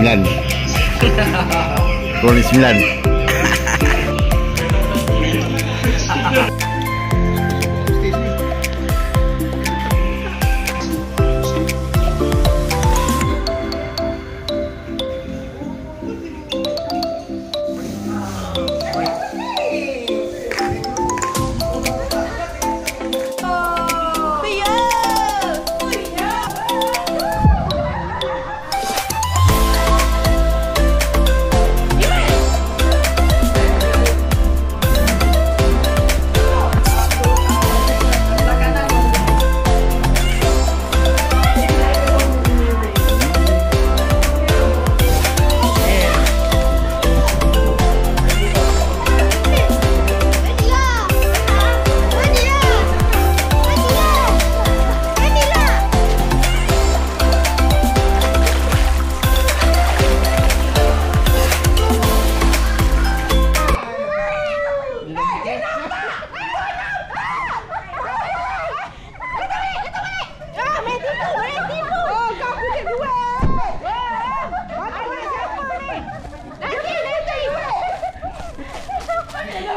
9. Rolling 9.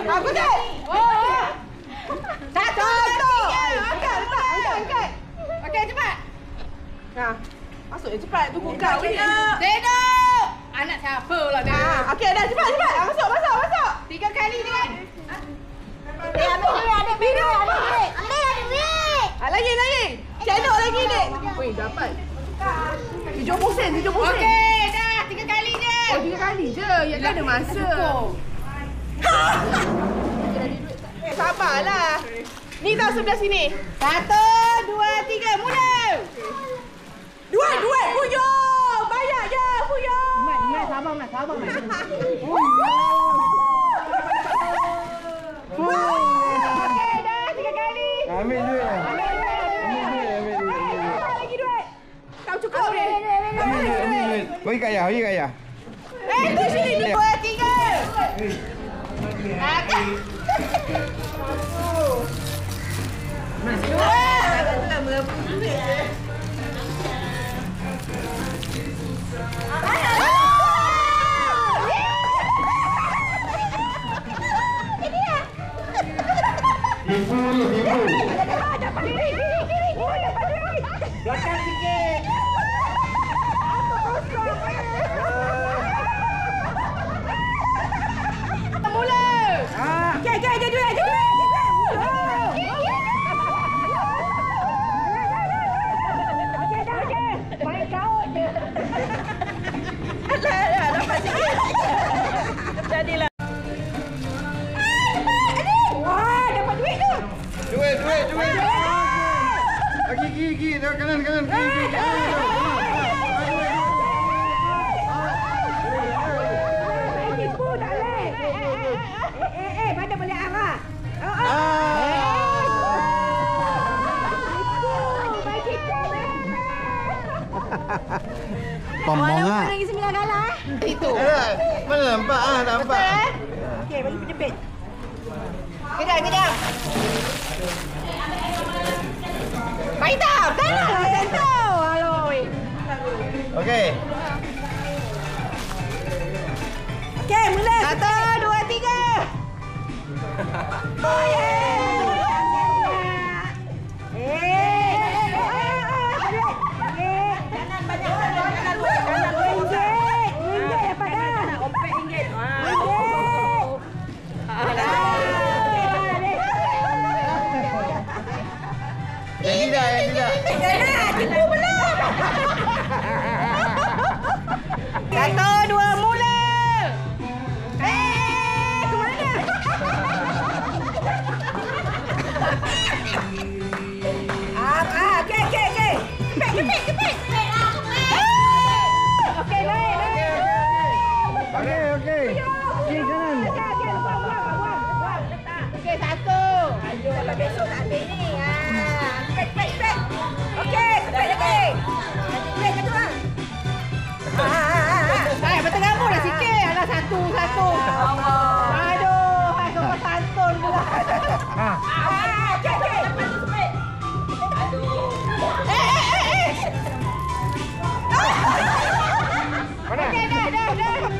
Aku tak. Oh. Satu. Angkat. Okey, cepat. Nah. Masuk je cepat. Tunggu kau ni. Duduk. Anak siapa pula dia? Okey, dah cepat. Masuk. 3 kali ni. Ada duit. Lagi. Cendok lagi, Dek. Weh, dapat. 70 sen. Okey, dah 3 kali je. Oh, 3 kali je. Ya kan ada masa. Sabarlah. Ni tahu sebelah sini. 1, 2, 3, mula. Duit. Fuyung. Bayar je, Fuyung. Mat, sabar, Mat. Okey, dah 3 kali. Ambil duit. Lagi duit. Kau cukup ni. Ambil duit. Bagi kat ayah. Tu sini 2, 3. Belakang sikit. Mula. Okey, ada duit. Main kaut je. Alah, dapat sikit. Jadilah. Wah, dapat duit tu. Duit. Gigi. Kanan. Gigi. Tipu tak boleh. Pada boleh arah. Pombong ah. Lagi 9 galah. Itu. Mana nampak nampak. Okey, bagi penjepit. Kejap. Baik tak? Tak tahu. Aloi. Okey. Okey, mula. 1, 2, 3. Oh, Yang tidak. Tipu belum. 1, 2, mula. Ke mana?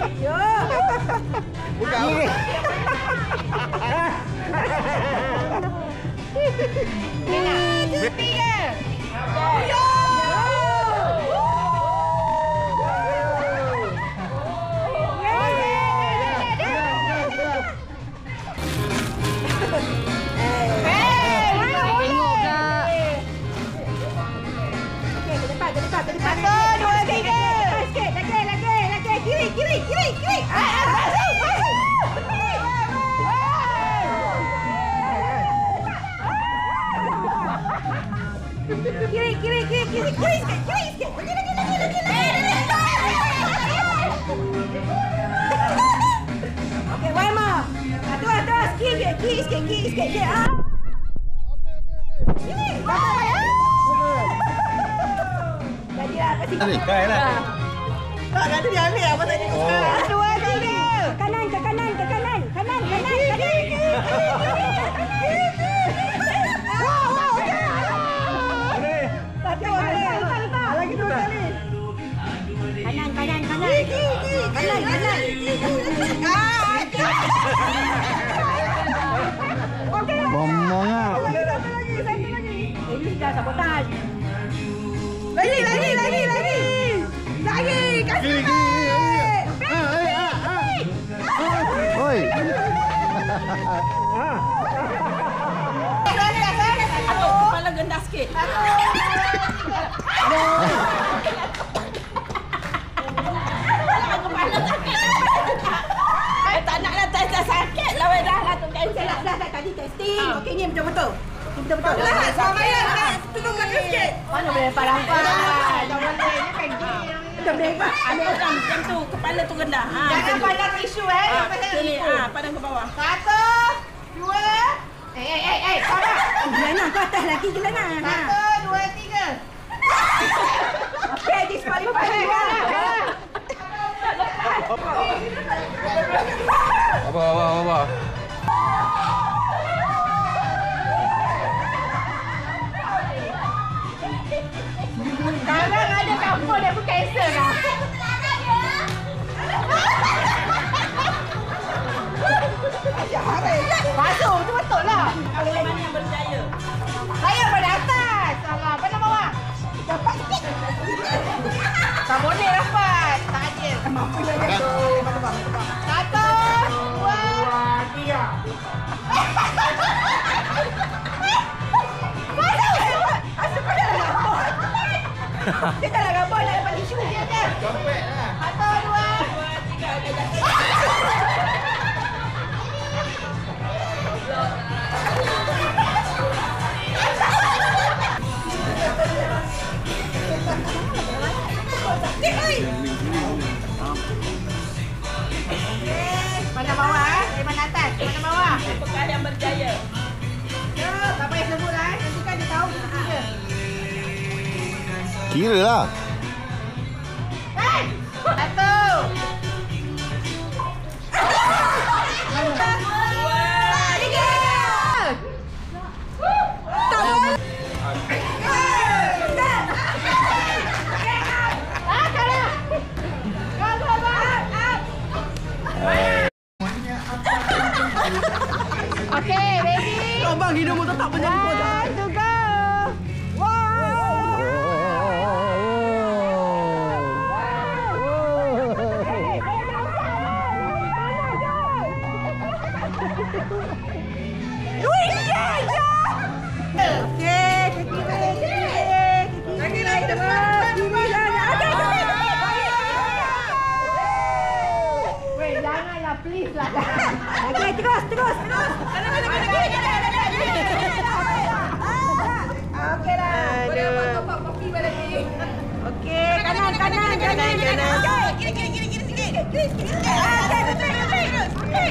Yo. Buka. Tiga. Yo. Satu, dua, tiga. Sikit, lagi. Kiri. Masuk. Kiri sikit. Okey, one more. Atas. Kiri sikit. Kiri. Ni, kai lah. Tak ada dia ambil apa tadi. Dua, tiga. Ke kanan. Wow. Lagi dua kali. Kanan. Ngomong ah. Satu lagi. Ini dah sabotaj. Lagi. Kasih. Oi. Kepala gendah sikit. Tak nak lah, tak sakit lah. Dah cancel lah. Dah tadi testing. Okey, ni betul-betul. Betul-betul. Sama ya. Tolong kaki sikit. Mana boleh nampak. Tak boleh. Ni kan gini. Tak boleh nampak. Ada macam tu. Kepala tu rendah. Jangan pandang tisu Sini. Pandang ke bawah. Satu. Dua. Sabar. Gelana ke atas lagi gelana. Satu, dua, tiga. Okey, disqualify. Apa. Sekarang ada kampung dia pun cancel lah. Masuk, betul lah. Mana yang berjaya? Saya pada atas. Salah, pada bawah. Dapat sikit. Tak boleh dapat. Tak adil. Mampu je tu. Satu, dua, tiga. Masuk pada gabon. Dia tak nak gabon, nak dapat tisu dia kan? Dompet lah. Satu, dua, tiga. Mana bawah mana atas? Mana bawah? Apakah yang berjaya? Ya, tak payah sebut lah. Nanti kan dia tahu kita kira. Kira lah. Satu. Dua, tiga. Okay, ready? Abang hidungmu tetap menjadi One, to go. Please lah. Okey, terus. Okey dah. Boleh bawa kopi balik ni. Okey, kanan. Kiri sikit. Okey.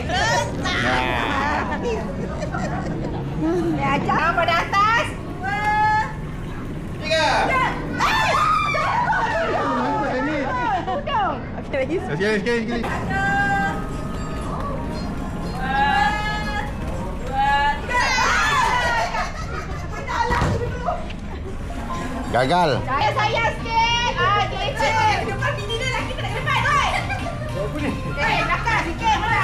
Ni ajar pada atas. 2, 3. Okey, lagi. Sekali. Gagal. Saya sikit. Depan bini dia lagi kena depan. belakang sikit mana?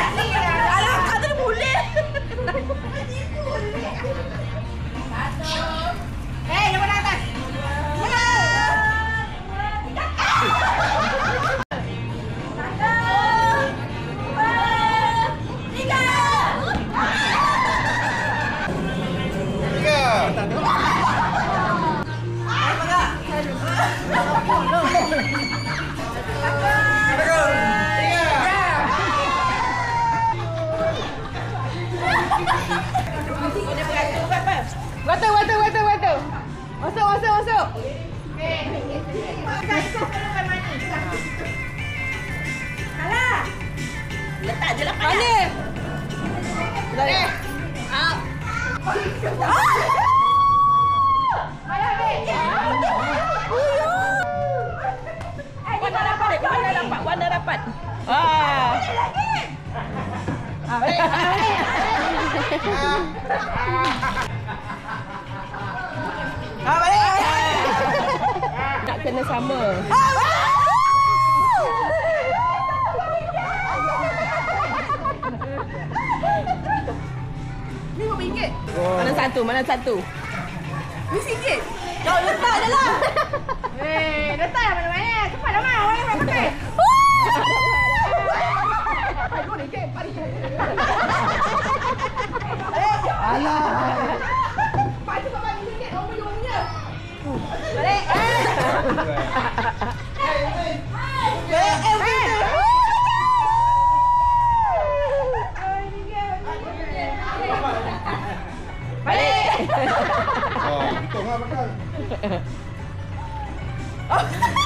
Alah, kau tu boleh. Nombor atas. Water. Masuk. Alah. Letak je lah payah. Mana? Warna dapat. Balik. Nak kena sama. Ni RM5. Mana satu? Ni RM1. Kau letak je lah. Letak lah mana-mana. Cepat dah mau. Mana nak pakai? Alah. Pakai kau bagi RM1. Kau bagi RM1. Balik.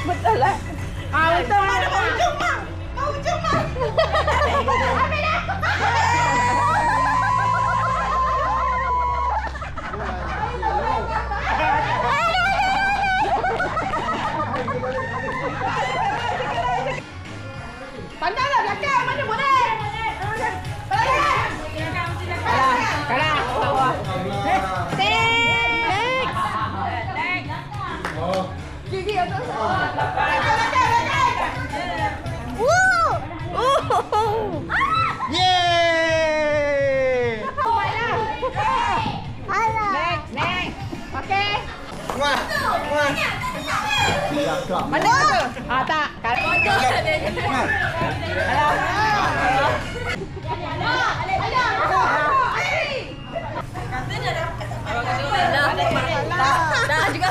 Betul lah. Betul mana mau ujung mak. Ambil dah. Pandanglah belakang mana boleh. Kalah. Bawah. Gigi atas. Yeay! Next. Okey. Wah. Mana tu? Tak. Dah juga.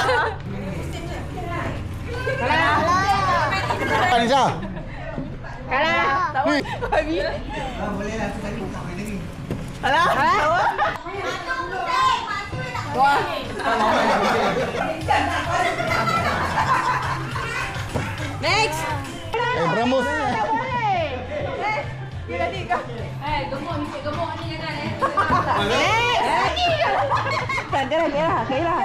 Anissa. Kalah. Tak boleh. Boleh lah sekali sampai lagi. Alah. Wah. Next. Berambus. Tak boleh. Dia tadi kau. Gemuk ni jangan Next. Tak ada lagi lah. Okey lah.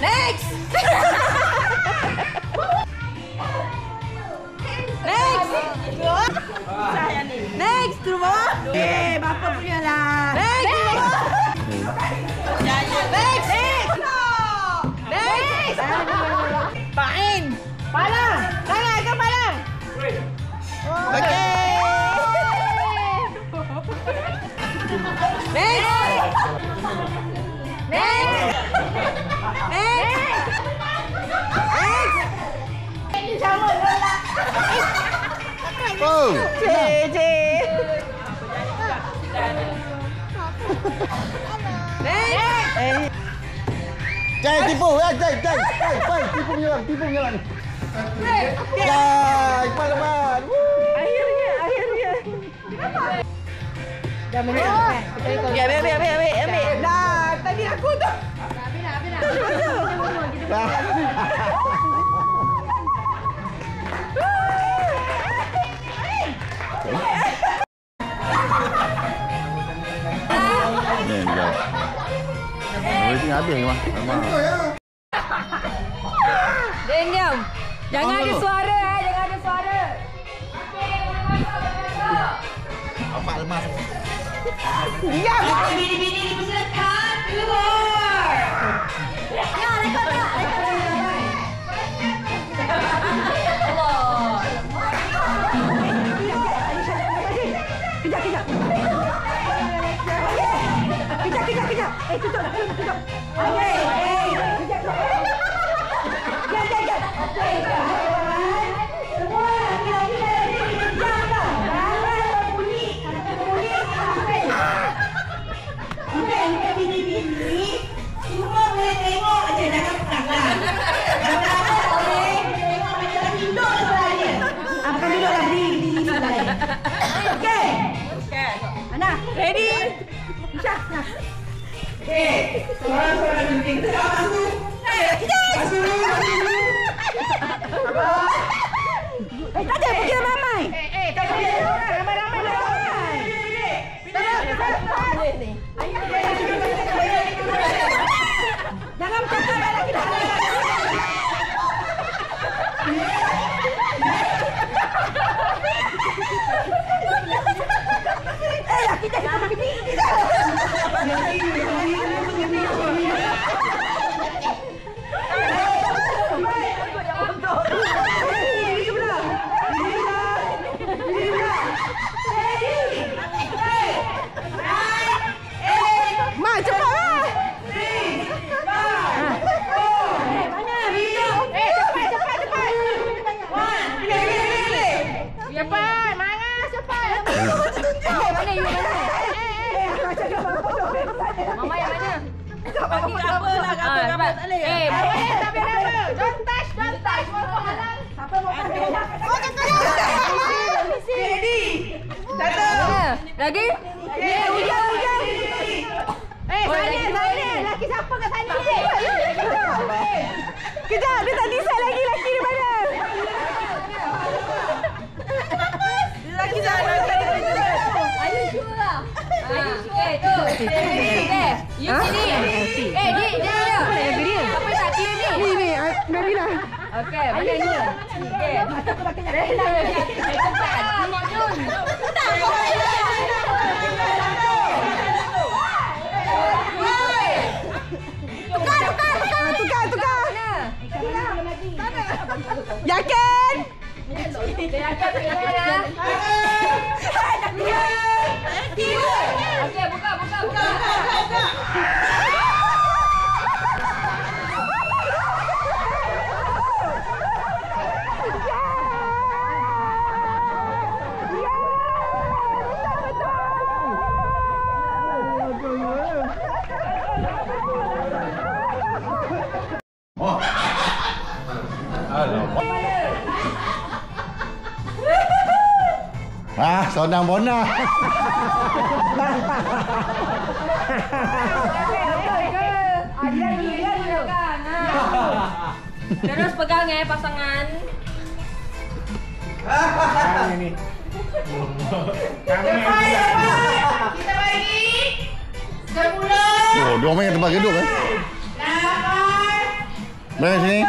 Next. Next, turun bawah. Bapa punya lah. Next. Pain. Palang. Tangan ke palang? Okey. Next. Ini sama lah. Oh. Cik. Next. Jai tipu ya, Jai. Tipu menyerang. Jai, cepat. Akhirnya. Kenapa? Dah menyerang. Ambil. Dah, tadi aku tu. Habis ke, Mak? Diam. Jangan ada suara. Apa lemas? Diam. Bini-bini dipersilakan keluar. Ya, rekod tak? Allah. Kejap. Kejap. Tutup. Okey. Kejap. Semua laki-laki diam dah. Jangan bunyi. Bukan bini-bini. Semua boleh tengok aja, jangan pegang. Jangan boleh tengok macam hidup sebelah dia. Bukan duduklah, berdiri sebelah dia. Okey. Ana, ready? Isha. Okey. Seorang-seorang penting. Masuk. Tak ada, pergi ramai. Tak pergi ramai. Jangan bercakap lagi dah. Kita Mama yang mana? Bagi gambar lah, gambar tak boleh. Tak boleh. Don't touch. Siapa mau pakai? Ready. Satu. Lagi? Hujan. Salih. Laki siapa kat sana? Kejap, dia tak decide lagi laki di mana. Laki sana. Are you sure lah? Tu. You sini. Dia. Apa tak clear ni? Ni. Nabila. Okey, mana ni? Okey. Cepat. Jun. Tukar. Yakin? Okey, buka. Sonang bona. Terus pegang pasangan. Ini. Kita bagi 10. Oh, dua main tempat gedung 8. Main sini.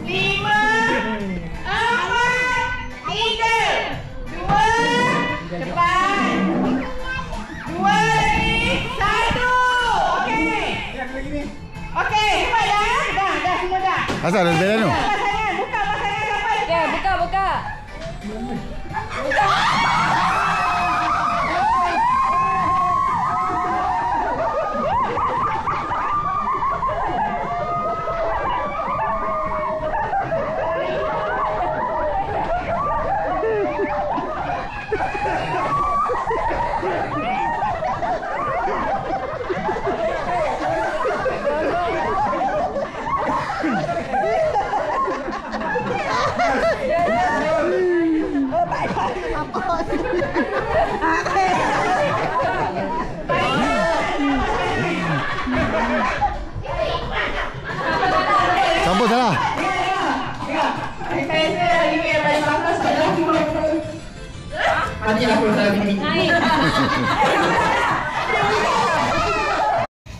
5. 4. 3. 2. Cepat. 2 lagi. 1. Okey. Okey, cepat dah. Dah semua dah. Asal ada beda tu? Pasangan, buka pasangan siapa? Okey, buka. Siapa salah? Naik.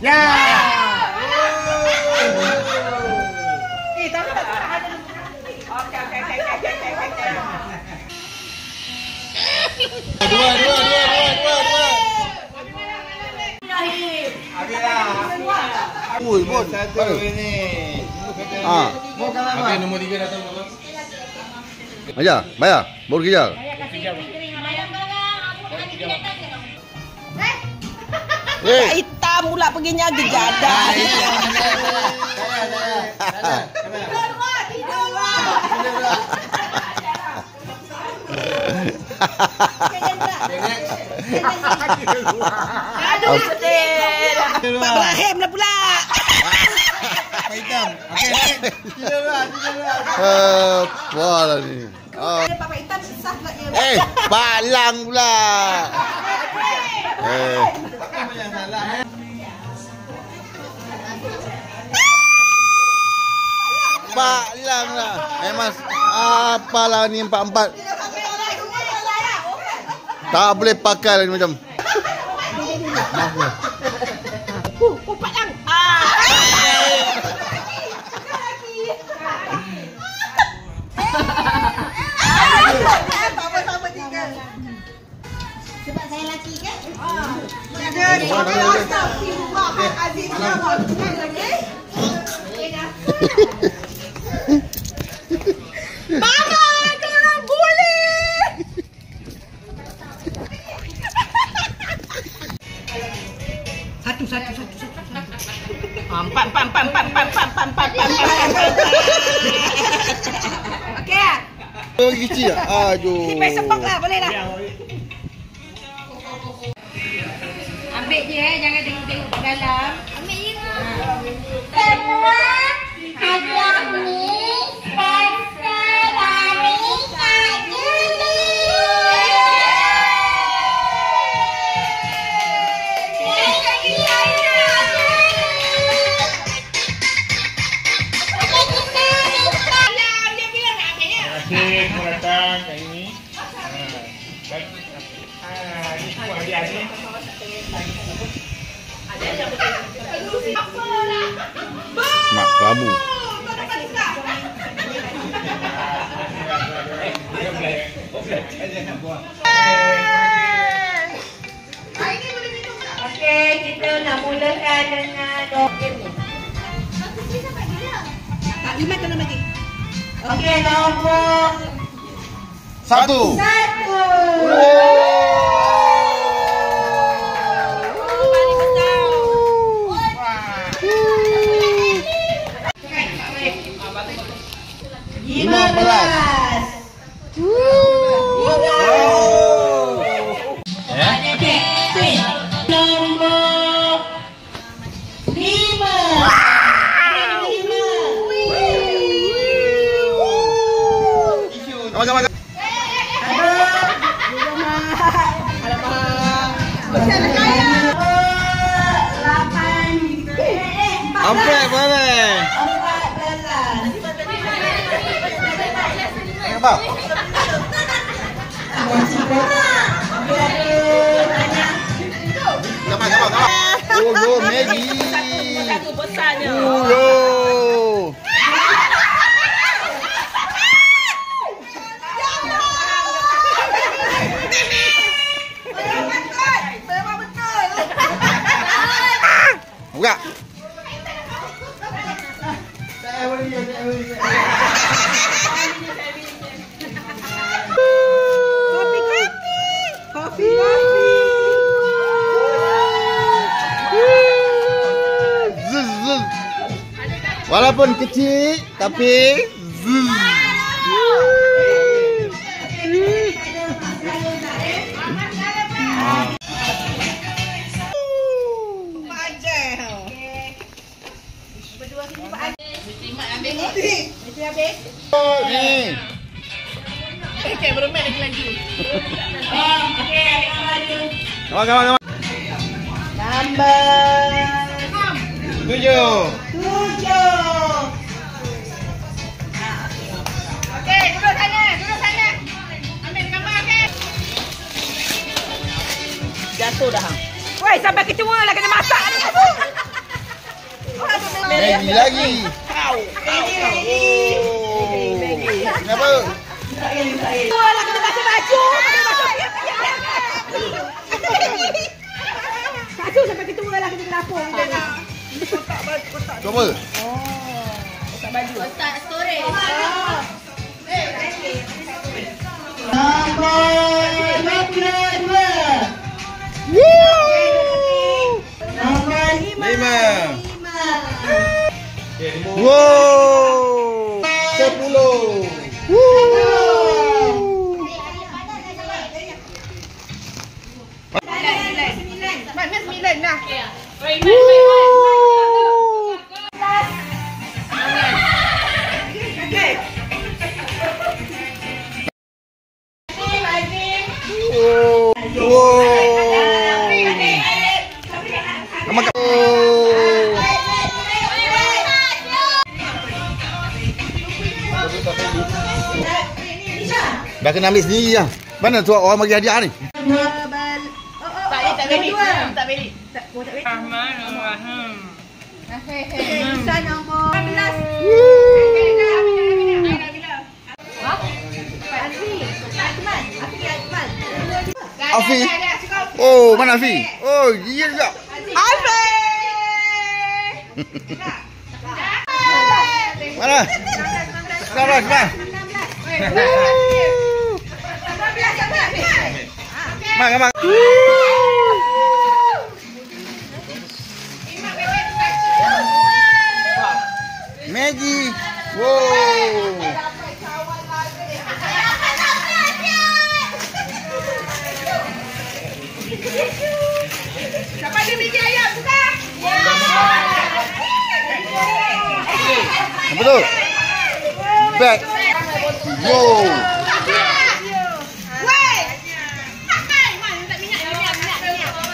Ya. Dua. Ui, Bon. Satu ini. Ah. Okey, nombor 3 datang apa? Aja, bayar. Baru kejar. Eh. Hitam pula perginya gejadah. Aduh, sedih. Pak Ibrahim lah pula. Apa hitam? Okey. Apa lah ni? Oh. Pak hitam susah pula dia. Pak Lang pula. Pak Lang lah. Mas, apalah ni 4-4. Tak boleh pakai lah ni macam. Maaf lah. Pak Lang. Sama-sama tiga. Sebab saya lelaki kan? Aziz lagi. Mama, jangan boleh. Satu. Empat. Okey. Oh, kecil lah. Aduh. Simpan sepak lah, boleh lah. Ambil je jangan tengok-tengok ke dalam. Ambil je lah. Semua hadiah ni sponsor dari Kak Julie. Terima kasih datang kat ini. Ini buat hadiah ni. Mak kelabu. Okey, kita nak mulakan dengan game ni. Tak, 5 tanam lagi. Okey, nombor 1. 1. Ampai boleh. Apa? Oh, Maggi. Satu besarnya. Oh. Memang betul. Buka. Kopi. Zuz. Walaupun kecil tapi zuz. Ni. Okey, bermain lagi. Kawan. Number 7. 7. Okey, duduk sana. Ambil gambar, okey. Jatuh dah. Woi, sampai ketua lah kena masak ni. Maggi lagi. Maggi. Kenapa? Ketua lah kena kasih baju. Baju sampai ketua lah kena dapur. Tu apa? Kotak storage. Lima. Wow. 10. Mana 9 dah. Dah kena ambil sendiri lah. Mana tu orang bagi hadiah ni? Tak beli. Rahman. Bisa nombor 11. Afi. Oh, mana Afi? Oh, dia juga. Afi. Mana? Sekarang. Mak. Maggie. Wow. Siapa ada biji ayam? Buka. Apa tu? Bag. Wow.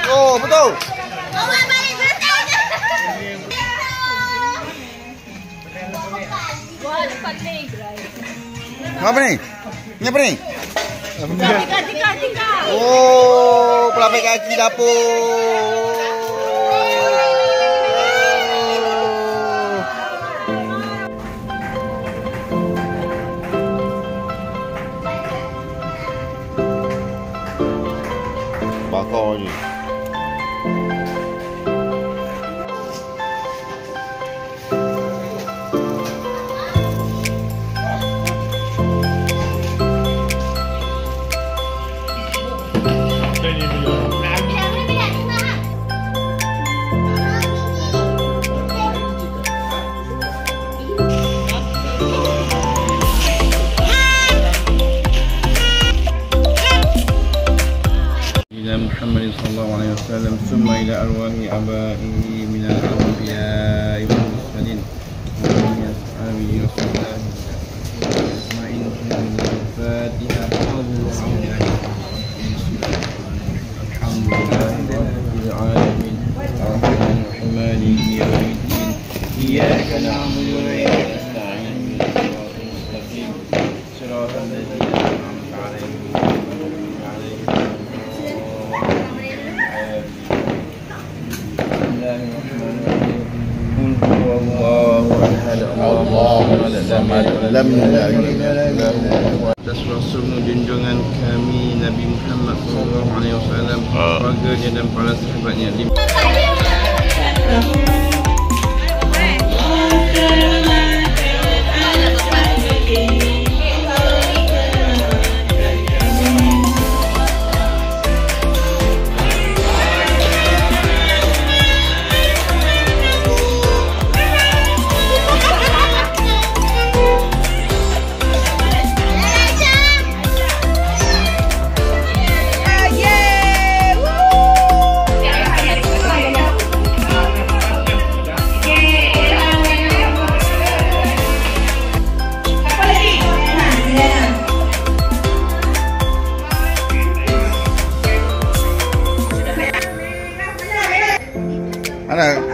Oh, betul. Awak balik betul. Wah, cepat ni. Apa ni? Ni apa ni? Tika. Oh, pelapis kaki dapur. Bakar je. محمد صلى الله عليه وسلم ثم إلى أرواح آبائه من الأنبياء والمرسلين ومن أصحابه وصحبه أجمعين. الفاتحة. الحمد لله رب العالمين الرحمن الرحيم مالك يوم الدين إياك نعبد وإياك نستعين صراط المستقيم صراط الذين أنعمت عليهم atas rasul junjungan kami Nabi Muhammad sallallahu alaihi wasallam, keluarganya dan para sahabatnya.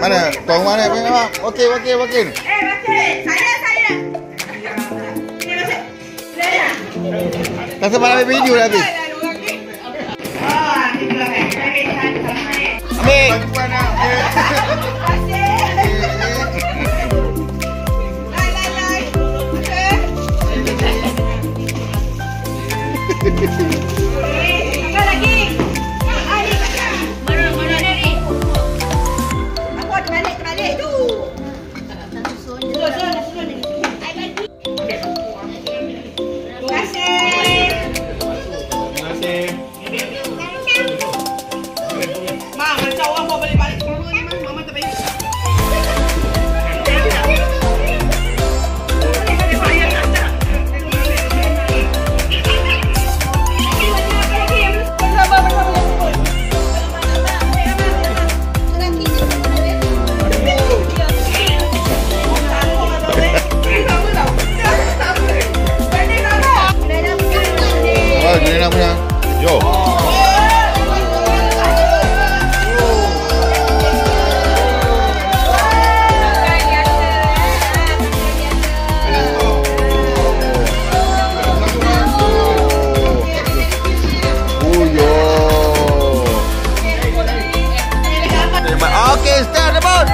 Mana? Tuang mana? Okey. Saya. Tak sempat ambil video dah habis. Ambil. Apa lagi? Mana ni? Aku terbalik. stay on the boat.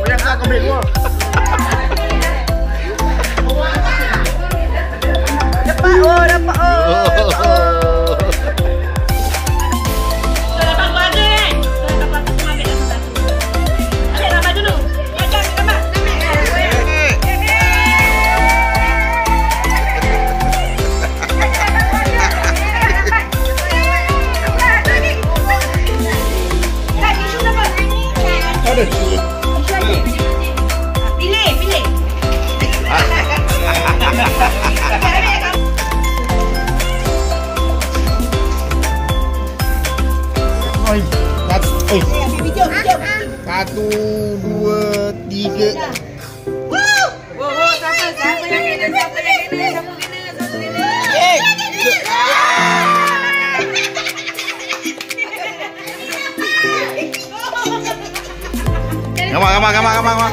Boleh nak ambil dua. Dapat oh, dapat oh. Satu, dua, tiga. Siapa yang kena? Siapa yang kena? Siapa kena? Gambar.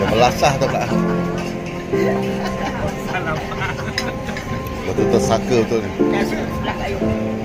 Belasah tu pula. Betul-betul saka betul ni.